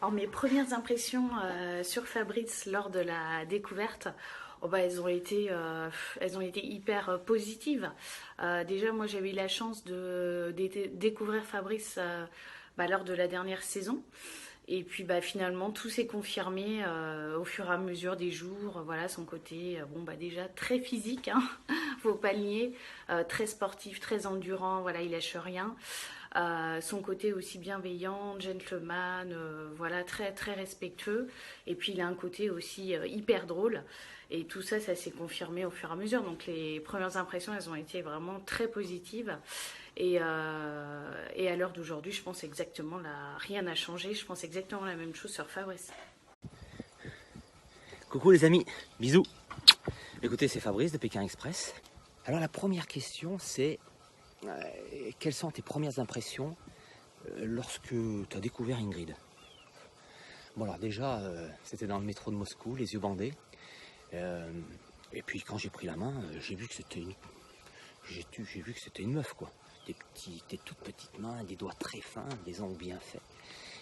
Alors mes premières impressions sur Fabrice lors de la découverte, oh bah, elles ont été hyper positives. Déjà moi j'avais eu la chance de découvrir Fabrice bah, lors de la dernière saison. Et puis bah, finalement tout s'est confirmé au fur et à mesure des jours. Voilà son côté bon bah déjà très physique, hein, faut pas le nier, très sportif, très endurant. Voilà il lâche rien. Son côté aussi bienveillant, gentleman, voilà, très très respectueux. Et puis il a un côté aussi hyper drôle. Et tout ça, ça s'est confirmé au fur et à mesure. Donc les premières impressions, elles ont été vraiment très positives. Et à l'heure d'aujourd'hui, je pense exactement là, rien n'a changé. Je pense exactement la même chose sur Fabrice. Coucou les amis, bisous. Écoutez, c'est Fabrice de Pékin Express. Alors la première question, c'est quelles sont tes premières impressions lorsque tu as découvert Ingrid? Bon alors déjà, c'était dans le métro de Moscou, les yeux bandés. Et puis quand j'ai pris la main, j'ai vu que c'était une meuf quoi. Des toutes petites mains, des doigts très fins, des ongles bien faits.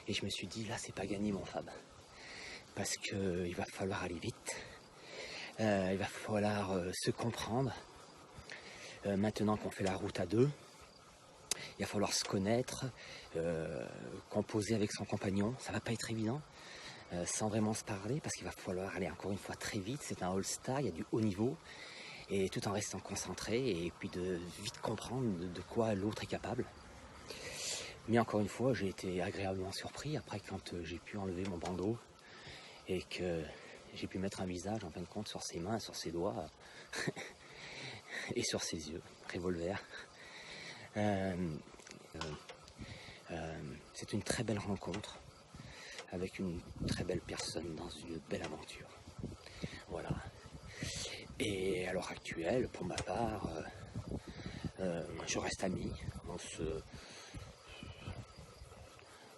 Et je me suis dit, là c'est pas gagné mon Fab. Parce qu'il va falloir aller vite. Il va falloir se comprendre. Maintenant qu'on fait la route à deux, il va falloir se connaître, composer avec son compagnon. Ça va pas être évident, sans vraiment se parler, parce qu'il va falloir aller encore une fois très vite. C'est un All-Star, il y a du haut niveau, et tout en restant concentré, et puis de vite comprendre de quoi l'autre est capable. Mais encore une fois, j'ai été agréablement surpris après quand j'ai pu enlever mon bandeau et que j'ai pu mettre un visage en fin de compte sur ses mains, sur ses doigts et sur ses yeux. Revolver. C'est une très belle rencontre avec une très belle personne dans une belle aventure. Voilà. Et à l'heure actuelle, pour ma part, je reste ami.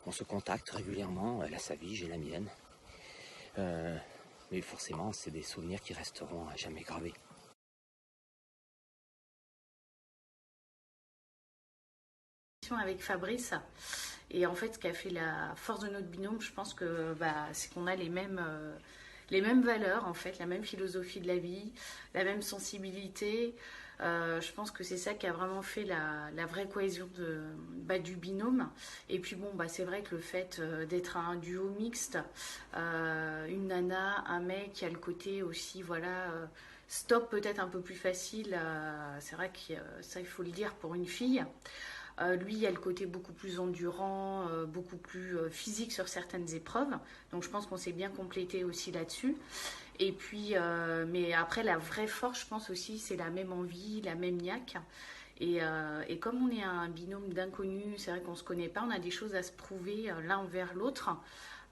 On se contacte régulièrement. Elle a sa vie, j'ai la mienne. Mais forcément, c'est des souvenirs qui resteront à jamais gravés. Avec Fabrice. Et en fait, ce qui a fait la force de notre binôme, je pense que bah, c'est qu'on a les mêmes valeurs, en fait, la même philosophie de la vie, la même sensibilité. Je pense que c'est ça qui a vraiment fait la vraie cohésion du binôme. Et puis bon, bah, c'est vrai que le fait d'être un duo mixte, une nana, un mec qui a le côté aussi, voilà, stop peut-être un peu plus facile, c'est vrai que ça il faut le dire pour une fille. Lui, il y a le côté beaucoup plus endurant, beaucoup plus physique sur certaines épreuves. Donc je pense qu'on s'est bien complété aussi là-dessus. Et puis, mais après, la vraie force, je pense aussi, c'est la même envie, la même niaque. Et comme on est un binôme d'inconnus, c'est vrai qu'on ne se connaît pas, on a des choses à se prouver l'un envers l'autre.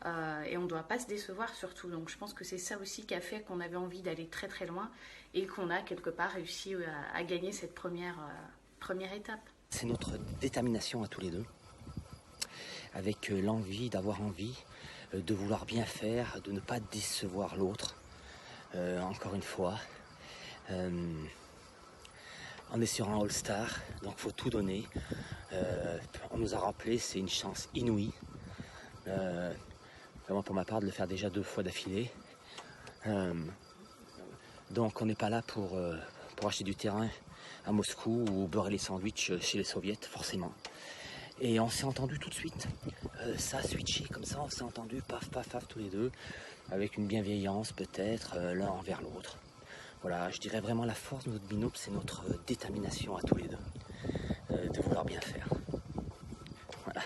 Et on ne doit pas se décevoir surtout. Donc je pense que c'est ça aussi qui a fait qu'on avait envie d'aller très très loin et qu'on a quelque part réussi à gagner cette première étape. C'est notre détermination à tous les deux, avec l'envie d'avoir envie, de vouloir bien faire, de ne pas décevoir l'autre. Encore une fois, on est sur un All-Star, donc il faut tout donner. On nous a rappelé, c'est une chance inouïe. Vraiment pour ma part, de le faire déjà 2 fois d'affilée. Donc on n'est pas là pour acheter du terrain à Moscou ou beurrer les sandwichs chez les soviets, forcément. Et on s'est entendu tout de suite. Ça a switché comme ça, on s'est entendu paf paf paf tous les deux, avec une bienveillance peut-être l'un envers l'autre. Voilà, je dirais vraiment la force de notre binôme, c'est notre détermination à tous les deux, de vouloir bien faire. Voilà.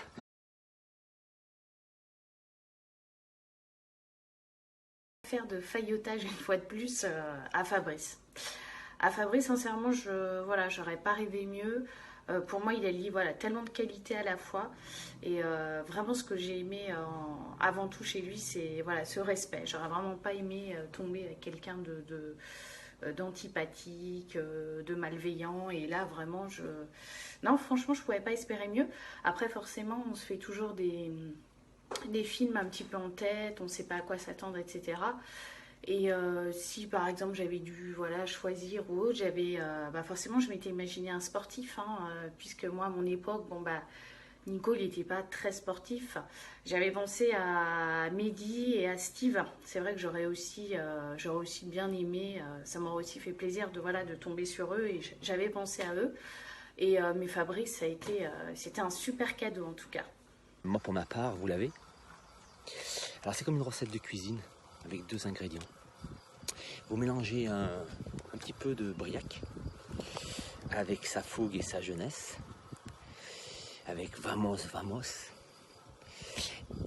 Faire de faillotage une fois de plus à Fabrice. À Fabrice, sincèrement, voilà, j'aurais pas rêvé mieux. Pour moi, il allie voilà, tellement de qualités à la fois. Et vraiment, ce que j'ai aimé avant tout chez lui, c'est voilà, ce respect. J'aurais vraiment pas aimé tomber avec quelqu'un d'antipathique, de malveillant. Et là, vraiment, non, franchement, je pouvais pas espérer mieux. Après, forcément, on se fait toujours des films un petit peu en tête, on ne sait pas à quoi s'attendre, etc. Et si par exemple j'avais dû voilà, choisir ou autre, forcément je m'étais imaginé un sportif, hein, puisque moi à mon époque, bon bah Nico, il n'était pas très sportif. J'avais pensé à Mehdi et à Steve. C'est vrai que j'aurais aussi bien aimé. Ça m'aurait aussi fait plaisir de, voilà, de tomber sur eux et j'avais pensé à eux. Mais Fabrice, c'était un super cadeau en tout cas. Moi, pour ma part, vous l'avez. Alors, c'est comme une recette de cuisine avec 2 ingrédients. Vous mélangez un petit peu de Briac avec sa fougue et sa jeunesse, avec Vamos.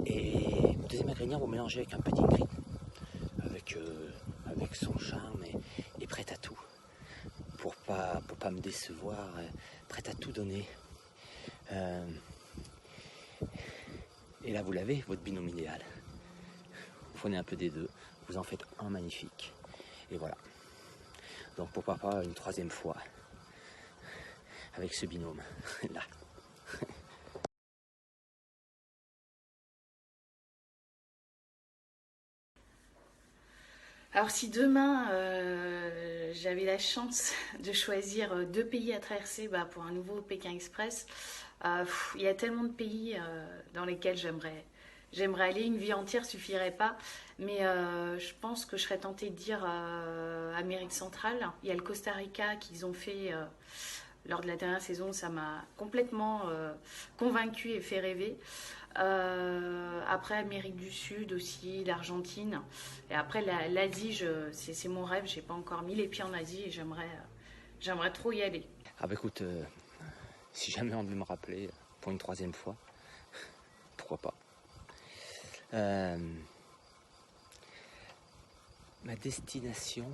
Et le deuxième ingrédient, vous mélangez avec un petit gris, avec son charme et prête à tout. Pour pas me décevoir, prête à tout donner. Et là, vous l'avez, votre binôme idéal. Vous prenez un peu des deux, vous en faites un magnifique. Et voilà. Donc pourquoi pas une 3e fois avec ce binôme là. Alors si demain j'avais la chance de choisir 2 pays à traverser pour un nouveau Pékin Express, il y a tellement de pays dans lesquels j'aimerais aller, une vie entière suffirait pas, mais je pense que je serais tentée de dire Amérique centrale. Il y a le Costa Rica qu'ils ont fait lors de la dernière saison, ça m'a complètement convaincue et fait rêver. Après Amérique du Sud aussi, l'Argentine. Et après l'Asie, c'est mon rêve. J'ai pas encore mis les pieds en Asie et j'aimerais trop y aller. Ah bah écoute, si jamais on devait me rappeler pour une 3e fois, pourquoi pas. Ma destination,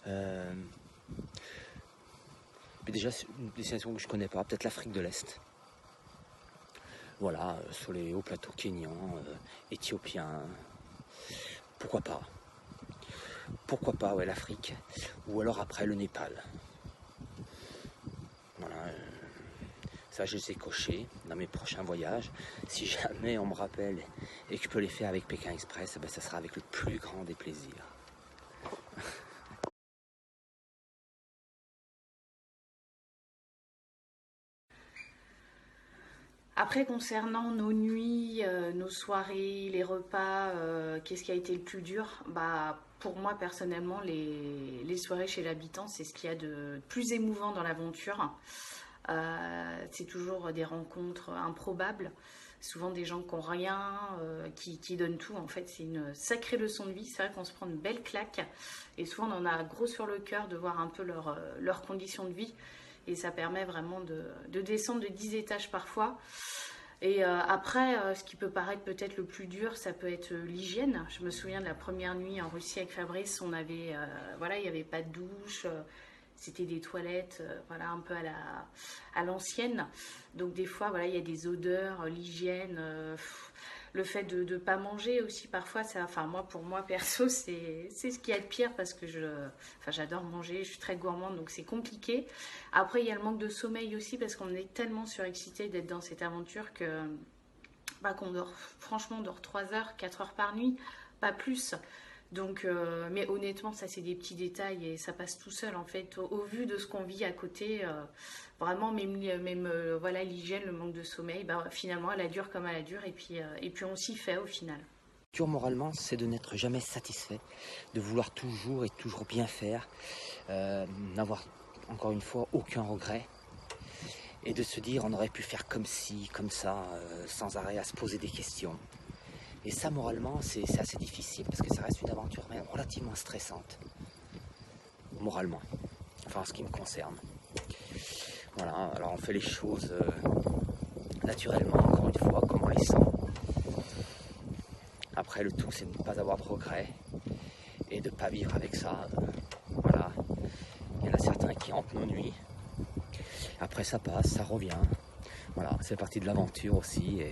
mais déjà une destination que je connais pas, peut-être l'Afrique de l'Est. Voilà, sur les hauts plateaux kenyans, éthiopiens, pourquoi pas. Pourquoi pas, ouais, l'Afrique. Ou alors après le Népal. Voilà, ça je les ai cochés dans mes prochains voyages. Si jamais on me rappelle et que je peux les faire avec Pékin Express, ça sera avec le plus grand des plaisirs. Après, concernant nos nuits, nos soirées, les repas, qu'est-ce qui a été le plus dur? Pour moi, personnellement, les soirées chez l'habitant, c'est ce qu'il y a de plus émouvant dans l'aventure. C'est toujours des rencontres improbables, souvent des gens qui n'ont rien, qui donnent tout. En fait, c'est une sacrée leçon de vie. C'est vrai qu'on se prend une belle claque et souvent on en a gros sur le cœur de voir un peu leurs conditions de vie. Et ça permet vraiment de descendre de 10 étages parfois. Et après, ce qui peut paraître peut-être le plus dur, ça peut être l'hygiène. Je me souviens de la première nuit en Russie avec Fabrice, il n'y avait pas de douche, c'était des toilettes, voilà, un peu à l'ancienne. Donc des fois, voilà, il y a des odeurs, l'hygiène, le fait de ne pas manger aussi parfois, pour moi perso, c'est ce qu'il y a de pire parce que j'adore manger, je suis très gourmande, donc c'est compliqué. Après, il y a le manque de sommeil aussi parce qu'on est tellement surexcité d'être dans cette aventure qu'on dort, franchement, on dort 3 heures, 4 heures par nuit, pas plus. Donc, mais honnêtement, ça c'est des petits détails et ça passe tout seul en fait. Au vu de ce qu'on vit à côté, vraiment même voilà, l'hygiène, le manque de sommeil, finalement elle a dure comme elle a dure et puis on s'y fait au final. Moralement, c'est de n'être jamais satisfait, de vouloir toujours et toujours bien faire, n'avoir encore une fois aucun regret et de se dire on aurait pu faire comme ci, comme ça, sans arrêt à se poser des questions. Et ça, moralement, c'est assez difficile parce que ça reste une aventure même relativement stressante. Moralement. Enfin, en ce qui me concerne. Voilà, alors on fait les choses naturellement, encore une fois, comme on les sent. Après, le tout, c'est de ne pas avoir de regrets et de ne pas vivre avec ça. Voilà. Il y en a certains qui hantent nos nuits. Après, ça passe, ça revient. Voilà, c'est partie de l'aventure aussi.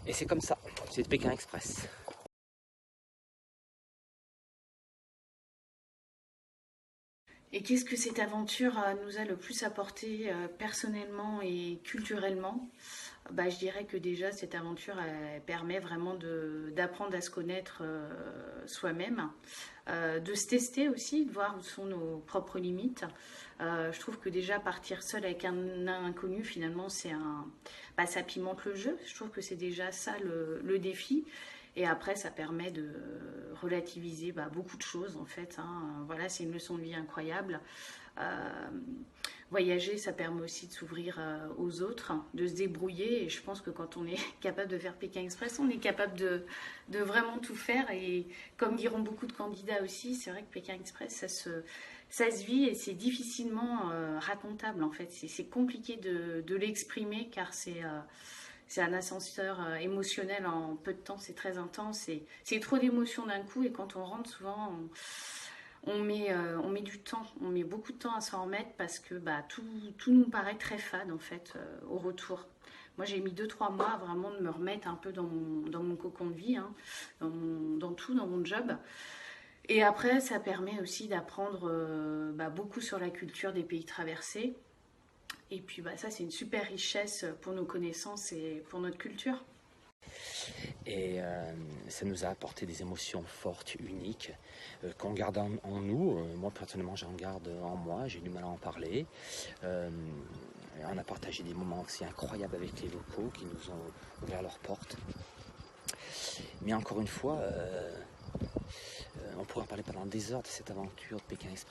Et c'est comme ça, c'est Pékin Express. Et qu'est-ce que cette aventure nous a le plus apporté personnellement et culturellement? Bah, je dirais que déjà cette aventure elle permet vraiment d'apprendre à se connaître soi-même, de se tester aussi, de voir où sont nos propres limites. Je trouve que déjà partir seul avec un inconnu finalement bah, ça pimente le jeu. Je trouve que c'est déjà ça le défi. Et après, ça permet de relativiser bah, beaucoup de choses en fait. Hein. Voilà, c'est une leçon de vie incroyable. Euh, Voyager, ça permet aussi de s'ouvrir aux autres, hein, de se débrouiller. Et je pense que quand on est capable de faire Pékin Express, on est capable de vraiment tout faire. Et comme diront beaucoup de candidats aussi, c'est vrai que Pékin Express, ça se vit et c'est difficilement racontable en fait. C'est compliqué de l'exprimer car c'est un ascenseur émotionnel en peu de temps, c'est très intense. C'est trop d'émotions d'un coup et quand on rentre, souvent, on met du temps, on met beaucoup de temps à s'en remettre parce que bah, tout nous paraît très fade en fait au retour. Moi j'ai mis 2 3 mois vraiment de me remettre un peu dans mon cocon de vie, hein, dans mon job. Et après ça permet aussi d'apprendre bah, beaucoup sur la culture des pays traversés. Et puis bah, ça c'est une super richesse pour nos connaissances et pour notre culture. Et ça nous a apporté des émotions fortes, uniques, qu'on garde en nous. Moi, personnellement, j'en garde en moi, j'ai du mal à en parler. On a partagé des moments aussi incroyables avec les locaux qui nous ont ouvert leurs portes. Mais encore une fois, on pourrait en parler pendant des heures de cette aventure de Pékin Express.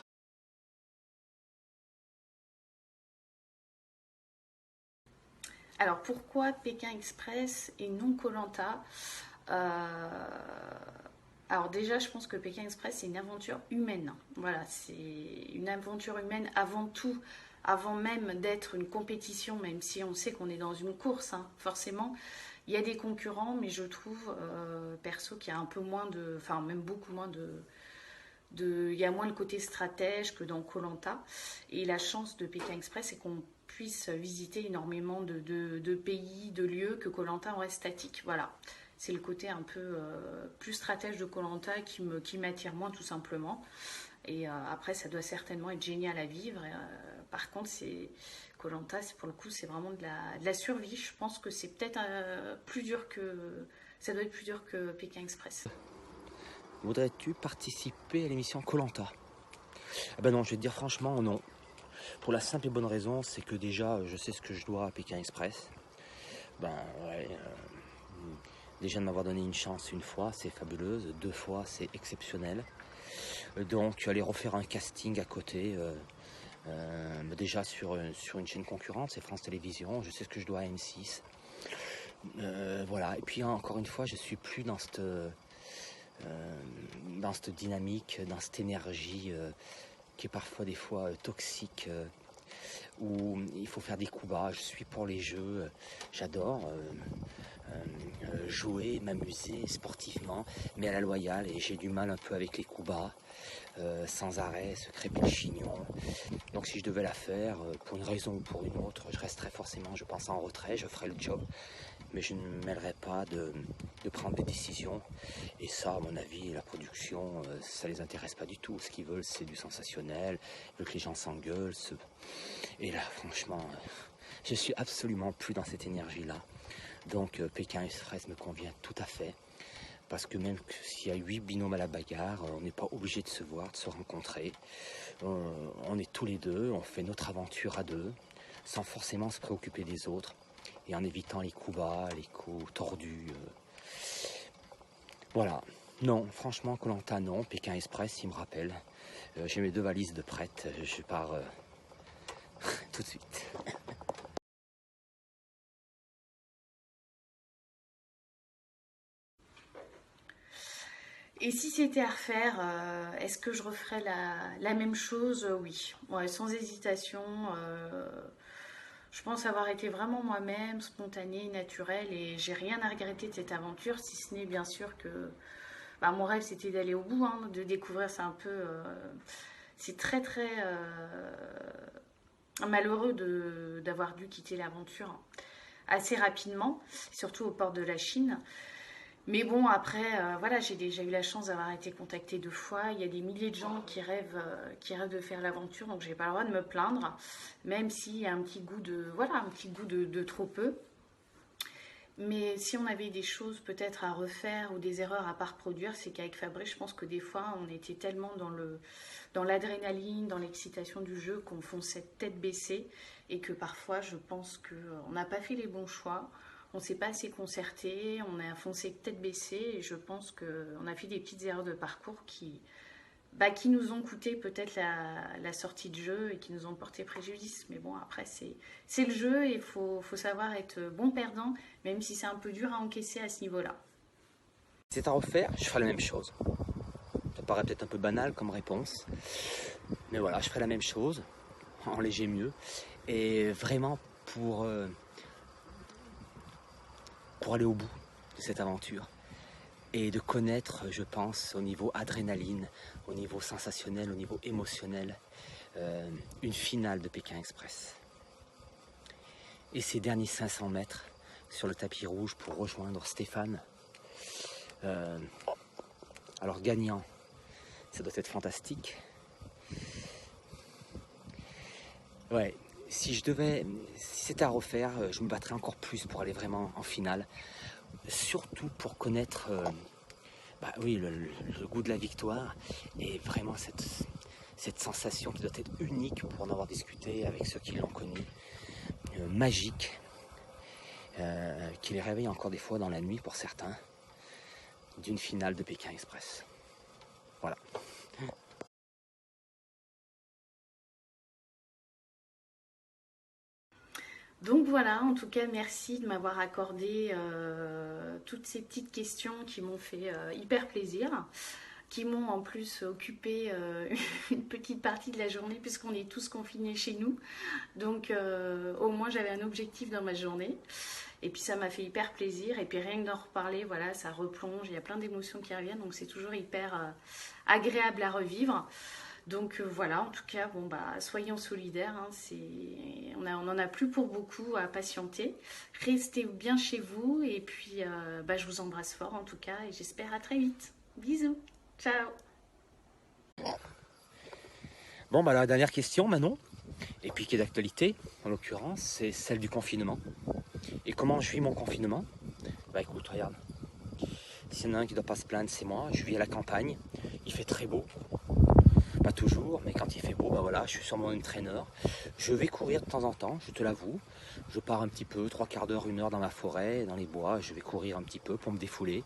Alors pourquoi Pékin Express et non koh Alors déjà, je pense que Pékin Express, c'est une aventure humaine. Voilà, c'est une aventure humaine avant tout, avant même d'être une compétition, même si on sait qu'on est dans une course, hein, forcément. Il y a des concurrents, mais je trouve, perso, qu'il y a un peu moins enfin même beaucoup moins il y a moins le côté stratège que dans koh. Et la chance de Pékin Express, c'est qu'on puisse visiter énormément de pays, de lieux, que koh en reste statique. Voilà. C'est le côté un peu plus stratège de koh qui m'attire moins tout simplement. Et après, ça doit certainement être génial à vivre. Par contre, koh c'est pour le coup, c'est vraiment de la survie. Je pense que c'est peut-être plus dur que ça doit être plus dur que Pékin Express. Voudrais-tu participer à l'émission koh? Ah ben non, je vais te dire franchement non. Pour la simple et bonne raison, c'est que déjà, je sais ce que je dois à Pékin Express. Ben ouais, déjà de m'avoir donné une chance une fois, c'est fabuleuse. 2 fois, c'est exceptionnel. Donc aller refaire un casting à côté, déjà sur une chaîne concurrente, c'est France Télévisions. Je sais ce que je dois à M6. Voilà. Et puis encore une fois, je suis plus dans cette dynamique, dans cette énergie qui est parfois des fois toxique, où il faut faire des coups bas. Je suis pour les jeux, j'adore jouer, m'amuser sportivement, mais à la loyale, et j'ai du mal un peu avec les coups bas, sans arrêt, se crêper le chignon. Donc si je devais la faire, pour une raison ou pour une autre, je resterais forcément, je pense, en retrait, je ferais le job. Mais je ne me mêlerai pas de prendre des décisions. Et ça, à mon avis, la production, ça les intéresse pas du tout. Ce qu'ils veulent, c'est du sensationnel, ils veulent que les gens s'engueulent. Et là, franchement, je suis absolument plus dans cette énergie-là. Donc Pékin Express me convient tout à fait. Parce que même s'il y a 8 binômes à la bagarre, on n'est pas obligé de se voir, de se rencontrer. On est tous les deux, on fait notre aventure à deux, sans forcément se préoccuper des autres. Et en évitant les coups bas, les coups tordus. Voilà. Non, franchement, koh non. Pékin Express, il me rappelle. J'ai mes 2 valises de prêtes. Je pars tout de suite. Et si c'était à refaire, est-ce que je referais la même chose? Oui, ouais, sans hésitation. Je pense avoir été vraiment moi-même, spontanée, naturelle, et j'ai rien à regretter de cette aventure, si ce n'est bien sûr que bah, mon rêve c'était d'aller au bout, hein, de découvrir ça un peu. C'est très très malheureux d'avoir dû quitter l'aventure assez rapidement, surtout au port de la Chine. Mais bon, après, voilà, j'ai déjà eu la chance d'avoir été contactée 2 fois. Il y a des milliers de gens qui rêvent de faire l'aventure, donc j'ai pas le droit de me plaindre, même s'il y a un petit goût de, voilà, un petit goût de trop peu. Mais si on avait des choses peut-être à refaire ou des erreurs à pas reproduire, c'est qu'avec Fabrice, je pense que des fois, on était tellement dans l'adrénaline, dans l'excitation du jeu, qu'on fonçait tête baissée et que parfois, je pense qu'on n'a pas fait les bons choix. On ne s'est pas assez concerté, on a foncé tête baissée et je pense qu'on a fait des petites erreurs de parcours qui nous ont coûté peut-être la sortie de jeu et qui nous ont porté préjudice. Mais bon, après, c'est le jeu et il faut savoir être bon perdant, même si c'est un peu dur à encaisser à ce niveau-là. Si c'est à refaire, je ferai la même chose. Ça paraît peut-être un peu banal comme réponse, mais voilà, je ferai la même chose, en léger mieux, et vraiment pour aller au bout de cette aventure. Et de connaître, je pense, au niveau adrénaline, au niveau sensationnel, au niveau émotionnel, une finale de Pékin Express. Et ces derniers 500 mètres sur le tapis rouge pour rejoindre Stéphane. Alors gagnant, ça doit être fantastique. Ouais, si c'était à refaire, je me battrais encore plus pour aller vraiment en finale. Surtout pour connaître oui, le goût de la victoire et vraiment cette sensation qui doit être unique pour en avoir discuté avec ceux qui l'ont connu, magique, qui les réveille encore des fois dans la nuit pour certains, d'une finale de Pékin Express. Voilà. Donc voilà, en tout cas, merci de m'avoir accordé toutes ces petites questions qui m'ont fait hyper plaisir, qui m'ont en plus occupé une petite partie de la journée puisqu'on est tous confinés chez nous. Donc au moins j'avais un objectif dans ma journée. Et puis ça m'a fait hyper plaisir. Et puis rien que d'en reparler, voilà, ça replonge. Il y a plein d'émotions qui reviennent. Donc c'est toujours hyper agréable à revivre. Donc voilà, en tout cas, bon bah soyons solidaires. Hein, on en a plus pour beaucoup à patienter. Restez bien chez vous. Et puis je vous embrasse fort en tout cas. Et j'espère à très vite. Bisous. Ciao. Bon, la dernière question, Manon, et puis qui est d'actualité, en l'occurrence, c'est celle du confinement. Et comment je vis mon confinement? Bah écoute, regarde. S'il y en a un qui ne doit pas se plaindre, c'est moi. Je vis à la campagne. Il fait très beau. Pas toujours, mais quand il fait beau, voilà, je suis sur mon entraîneur. Je vais courir de temps en temps, je te l'avoue. Je pars un petit peu, 3/4 d'heure, 1 heure dans ma forêt, dans les bois. Je vais courir un petit peu pour me défouler.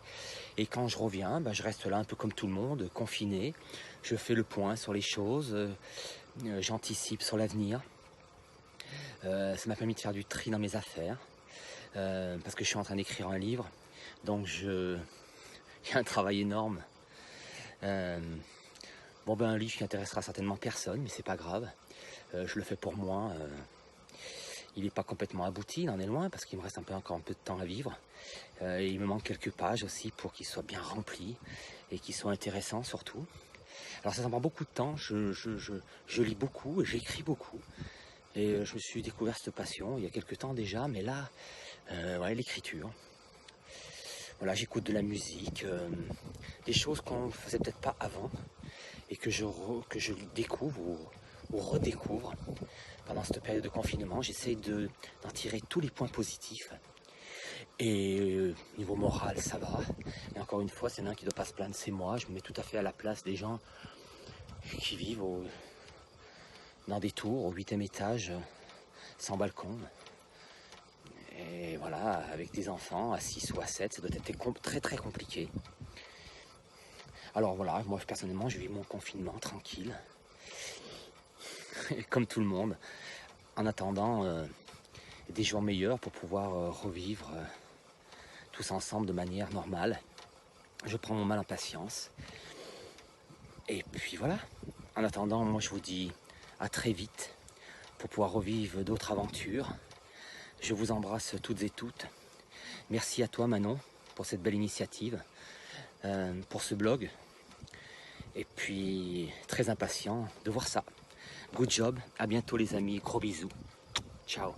Et quand je reviens, je reste là un peu comme tout le monde, confiné. Je fais le point sur les choses. J'anticipe sur l'avenir. Ça m'a permis de faire du tri dans mes affaires. Parce que je suis en train d'écrire un livre. Donc il y a un travail énorme. Un livre qui intéressera certainement personne, mais c'est pas grave. Je le fais pour moi. Il n'est pas complètement abouti, il en est loin, parce qu'il me reste encore un peu de temps à vivre. Et il me manque quelques pages aussi pour qu'il soit bien rempli et qu'il soit intéressant surtout. Alors ça prend beaucoup de temps, je lis beaucoup et j'écris beaucoup. Et je me suis découvert cette passion il y a quelques temps déjà, mais là, l'écriture. Voilà, j'écoute de la musique, des choses qu'on ne faisait peut-être pas avant et que je découvre ou redécouvre pendant cette période de confinement. J'essaie d'en tirer tous les points positifs. Et niveau moral, ça va. Et encore une fois, c'est un qui ne doit pas se plaindre, c'est moi. Je me mets tout à fait à la place des gens qui vivent dans des tours au 8e étage, sans balcon. Et voilà, avec des enfants à 6 ou à 7, ça doit être très très compliqué. Alors voilà, moi personnellement, je vis mon confinement tranquille, comme tout le monde, en attendant des jours meilleurs pour pouvoir revivre tous ensemble de manière normale. Je prends mon mal en patience. Et puis voilà, en attendant, moi je vous dis à très vite pour pouvoir revivre d'autres aventures. Je vous embrasse toutes et toutes. Merci à toi Manon pour cette belle initiative, pour ce blog. Et puis, très impatient de voir ça. Good job, à bientôt les amis, gros bisous. Ciao.